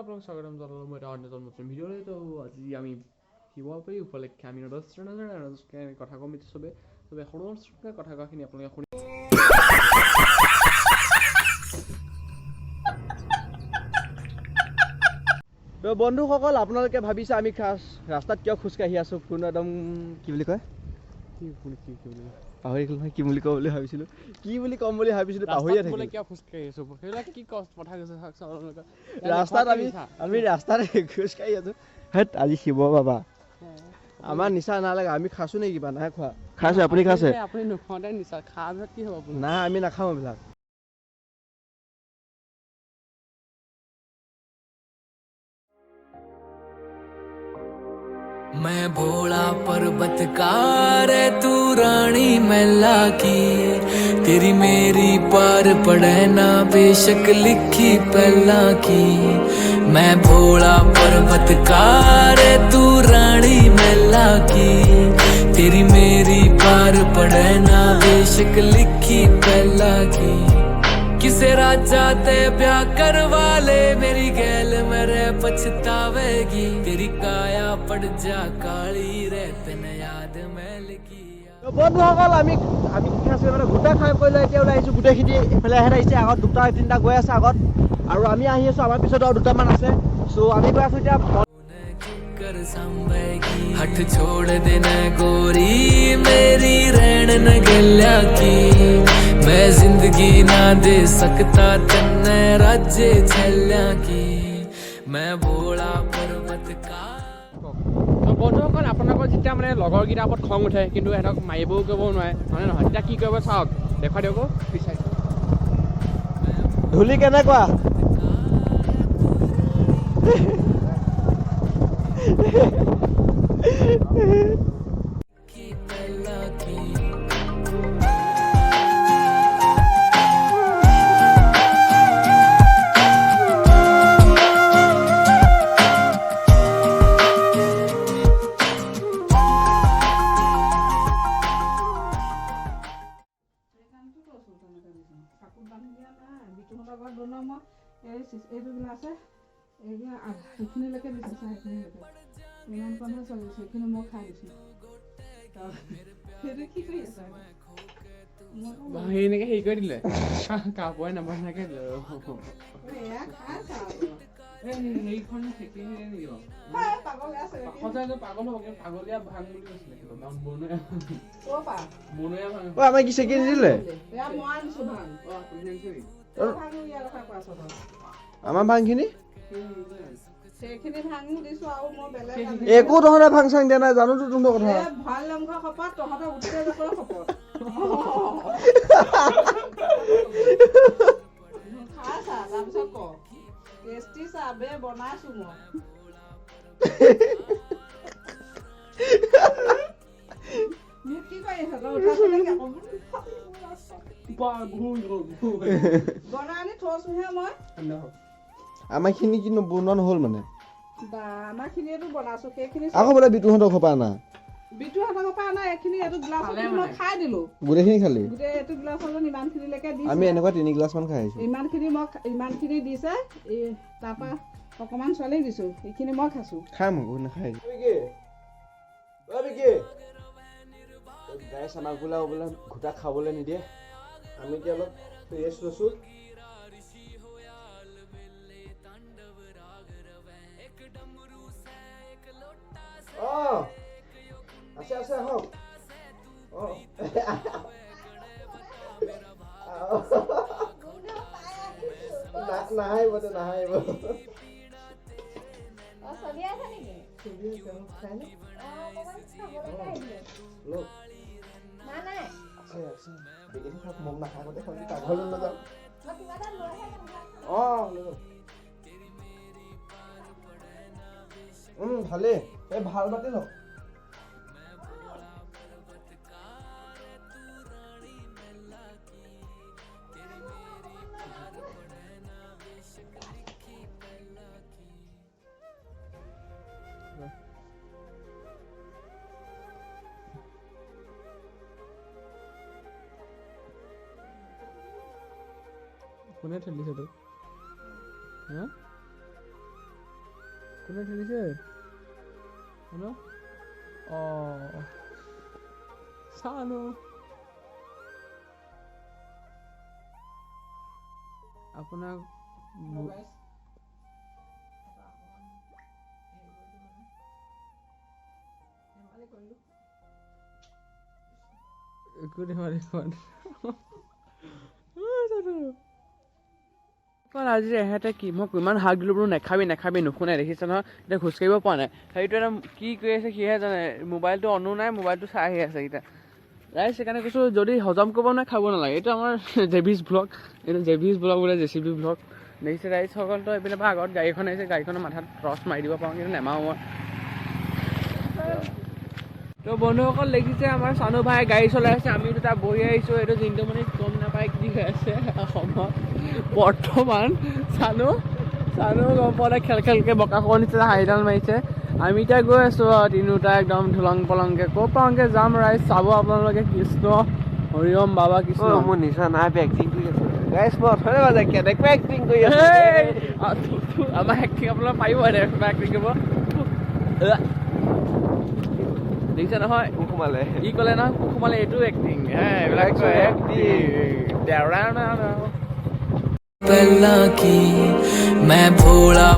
আপোনালোকক স্বাগতম জনালোঁ মই এটা অন্যতম নতুন ভিডিঅ'লৈ। তো আজি আমি শিৱৰাত্ৰি উপলক্ষে আমি নজৰ কথা ক'ম চবে সৰু কথা কোৱাখিনি আপোনালোকে শুনি তো বন্ধুসকল, আপোনালোকে ভাবিছে আমি ৰাস্তাত কিয় খোজকাঢ়ি আছোঁ, কোনো একদম কি বুলি কয় পাহৰি গ'লো নহয়। কি বুলি ক'ম বুলি ভাবিছিলোঁ, পাহৰিয়ে থাকিলোঁ। কিয় খোজকাঢ়ি আছোঁ সেইবিলাক কি কথা কৈছে ৰাস্তাত আমি ৰাস্তাত খোজকাঢ়ি আছোঁ। হেত আজি শিৱ বাবা আমাৰ নিচা নালাগে, আমি খাইছোঁ নে কিবা? নাই খোৱা। খাইছে? আপুনি খাইছে? আপুনি নোখোৱাতে নিচা খোৱা কি হ'ব? নাই, আমি নাখাওঁ এইবিলাক। मैं भोला पर्वतकार तू रानी मैला की, तेरी मेरी पार पड़े ना बेशक लिखी पहला की। मैं भोला पर्वतकार तू रानी मैला की, तेरी मेरी पार पड़े ना बेशक लिखी पहला की। किसे राजा ते ब्याह करवा ले, मेरी गैल मेरे पछतावेगी, तेरी काया पड़ जा काली रे तन याद मैल किया। বন্ধুসকল, আমি কি খাইছোঁ মানে গোটা খাই কৰিলে এতিয়া ওলাই আহিছোঁ। গোটেইখিনি এইফালে আহিছে, আগত দুটা তিনিটা গৈ আছে আগত, আৰু আমি আহি আছোঁ। আমাৰ পিছত আৰু দুটামান আছে। চ' আমি গৈ আছোঁ এতিয়া। हट छोड़ देना गोरी मेरी रहन न गल्या की, मैं जिंदगी ना दे सकता तन्ने राज्य छल्या की। मैं भोला पर्वत का। বন্ধুসকল, আপোনালোকৰ যেতিয়া মানে লগৰকেইটাৰ ওপৰত খং উঠে কিন্তু সিহঁতক মাৰিবও কৰিব নোৱাৰে, হয়নে নহয়? তেতিয়া কি কৰিব চাওক, দেখুৱাই দিয়ক পিছাই ধূলি কেনেকুৱা। সেইখিনিলৈকে দিছে, ইমান কণহে চলিছে, সেইখিনি মই খাই দিছোঁ। সেইটো কি কৰি আছে? এনেকৈ হেৰি কৰি দিলে কাপোৰে নবনাকে হেৰিখন পাগলীয়া ভাং বুলি কৈছিলে। আমাৰ কি চেকি নিদিলে? আমাৰ ভাংখিনি একো তহঁতে ভাং চাং দিয়া নাই, জানোতো তহঁতৰ কথা। ভাল মাংস খপাত তহঁতৰ উঠিলে যাব খপত খাইছা, তাৰপিছত ক টেষ্টি চাবে বনাইছো মই। মোক কি কৰি আছ তই? বনাই আনি থৈছোহে মই। আমাৰ খিনি কি বনোৱা নহ'ল মানে? আমাৰ খিনিয়েতো বনাইছো, সেইখিনি আকৌ বোলে বিতুহঁতৰ ঘৰপা আনা। বিতুহঁতৰ ঘৰপা আনা এইখিনি এইটো গ্লাছত মই খাই দিলো। গোটেইখিনি খালি? গোটেই এইটো গ্লাছত ইমানখিনিলৈকে দিছে। আমি এনেকুৱা 3 গ্লাছ মান খাই আহিছো। ইমানখিনি দিছে, তাৰপা অকমান ছোৱালীক দিছো, এইখিনি মই খাইছো। খাম আকৌ নাখাই গাই চামাক বোলা ঘোটা খাবলৈ নিদিয়ে। আমি এতিয়া অলপ ৰেষ্ট লৈছো। আছে আছে আহক। নাহাৰিব নাহাৰিব। ভালেই, এই ভাল বাতি লওক। কোনে ঠেলিছে তোক? কোনে ঠেলিছে হেল্ল' চানো আপোনাক একো ধেমালি আজি এহেঁতে কি মই ইমান হাক দিলোঁ বোলো নেখাবি নুশুনে দেখিছে নহয় এতিয়া খোজকাঢ়িব পৰা নাই সেইটো এটা কি কৰি আছে সিহে জানে মোবাইলটো অনো নাই মোবাইলটো চাই আহি আছে এতিয়া ৰাইজ সেইকাৰণে কৈছোঁ যদি হজম কৰিব নাই খাব নালাগে এইটো আমাৰ জেভিজ ব্লগ এইটো জেভিজ ব্লগ বোলে JCB ব্লগ দেখিছে ৰাইজসকল তো এইপিনে পৰা আগত গাড়ীখন আহিছে গাড়ীখনৰ মাথাত টৰ্চ মাৰি দিব পাৰোঁ কিন্তু নেমাৰো মই তো বন্ধুসকল দেখিছে আমাৰ চানু ভাই গাড়ী চলাই আছে আমি দুটা বহি আহিছোঁ এইটো জিন্দুমণিত গম নাপায় কি হৈ আছে অসমত বৰ্তমান চানু গম পোৱা নাই খেলকৈ বকা খোৱাৰ নিচিনা হাইডাল মাৰিছে আমি এতিয়া গৈ আছোঁ তিনিওটা একদম ঢুলং পলংকৈ ক'ৰ পাওঁকৈ যাম ৰাইজ চাব আপোনালোকে কৃষ্ণ হৰিওম বাবা কৃষ্ণ মোৰ নিচা নাই এক্টিং কৰি আছে গাইছ মই অথলে বাজে কেনেকুৱা এক্টিং কৰি আছে আমাৰ এক্টিং আপোনালোকে পাৰিব এনেকুৱা এক্টিং কৰিব দেখিছে নহয় সোমালে ই ক'লে নহয় সোমালে এইটো এক্টিং এইবিলাক पहला की मैं भोला